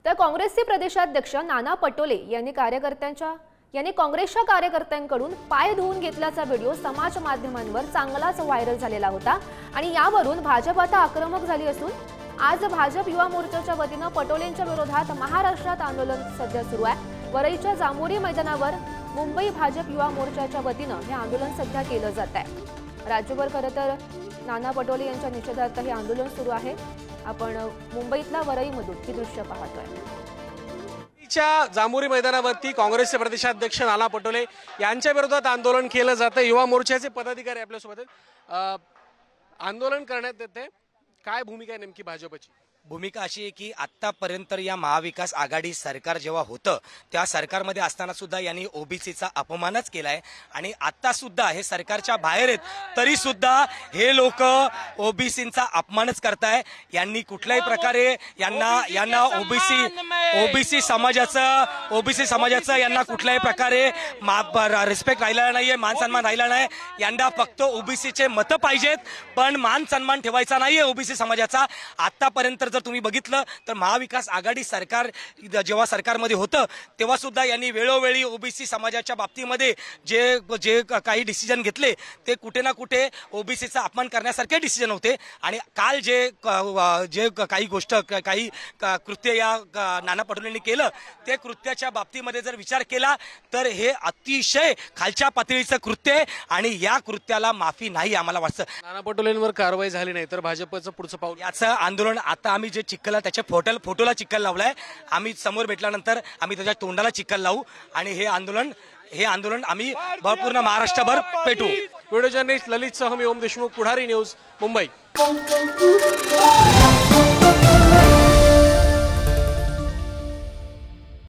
तर काँग्रेसचे प्रदेशाध्यक्ष नाना पटोले यांनी काँग्रेसच्या कार्यकर्त्यांकडून पाय धुवून घेतल्याचा व्हिडिओ समाज माध्यमांवर चांगलाच व्हायरल झालेला होता आणि यावरून भाजप आता आक्रमक झाली असून आज भाजप युवा मोर्चाच्या वतीने पटोलेंच्या विरोधात महाराष्ट्रात आंदोलन सध्या सुरू आहे। वरईच्या जांभोरी मैदानावर मुंबई भाजप युवा मोर्चाच्या वतीने हे आंदोलन सध्या केलं जात आहे। राज्यभर खरं तर नाना पटोले यांच्या निषेधार्थ हे आंदोलन सुरू आहे। आपण मुंबईतल्या वरईमधून ही दृश्य पाहतोय। जांभोरी मैदानावरती काँग्रेसचे प्रदेशाध्यक्ष नाना पटोले यांच्या विरोधात आंदोलन केलं जातं। युवा मोर्चाचे पदाधिकारी आपल्यासोबत आहेत। आंदोलन करण्यात येते, काय भूमिका आहे नेमकी भाजपची? भूमिका अशी आहे की आतापर्यंत या महाविकास आघाडी सरकार जेव्हा होतं त्या सरकारमध्ये असताना सुद्धा यांनी ओबीसीचा अपमानच केलाय आणि आता सुद्धा हे सरकारच्या बाहेर आहेत तरी सुद्धा हे लोक ओबीसीचा अपमानच करताय। यांनी कुठल्याही प्रकारे यांना ओबीसी समाजाचं यांना कुठल्याही प्रकारे रिस्पेक्ट राहिला नाहीये, मान सन्मान राहिला नाही। यांना फक्त ओबीसीचे मतं पाहिजेत पण मान सन्मान ठेवायचा नाहीये ओबीसी समाजाचा। आतापर्यंत जर तुम्ही बघितलं तर महाविकास आघाडी सरकार जेव्हा सरकारमध्ये होतं तेव्हा सुद्धा यांनी वेळोवेळी ओबीसी समाजाच्या बाबतीमध्ये जे काही डिसिजन घेतले ते कुठे ना कुठे ओबीसीचा अपमान करण्यासारखे डिसिजन होते। आणि काल जे काही कृत्य या नाना पटोलेंनी केलं ते कृत्याच्या बाबतीमध्ये जर विचार केला तर हे अतिशय खालच्या पातळीचं कृत्य आहे आणि या कृत्याला माफी नाही आम्हाला वाटतं। नाना पटोलेंवर कारवाई झाली नाही तर भाजपचं पुढचं पाऊल याचं आंदोलन आता आम्ही जे चिखल त्याच्या फोटोला चिखल लावलाय, आम्ही समोर भेटल्यानंतर आम्ही त्याच्या तोंडाला चिखल लावू आणि हे आंदोलन आम्ही पूर्ण महाराष्ट्रभर पेटू। व्हिडिओ जर्नलिस्ट ललित सह मी ओम देशमुख, पुढारी न्यूज, मुंबई।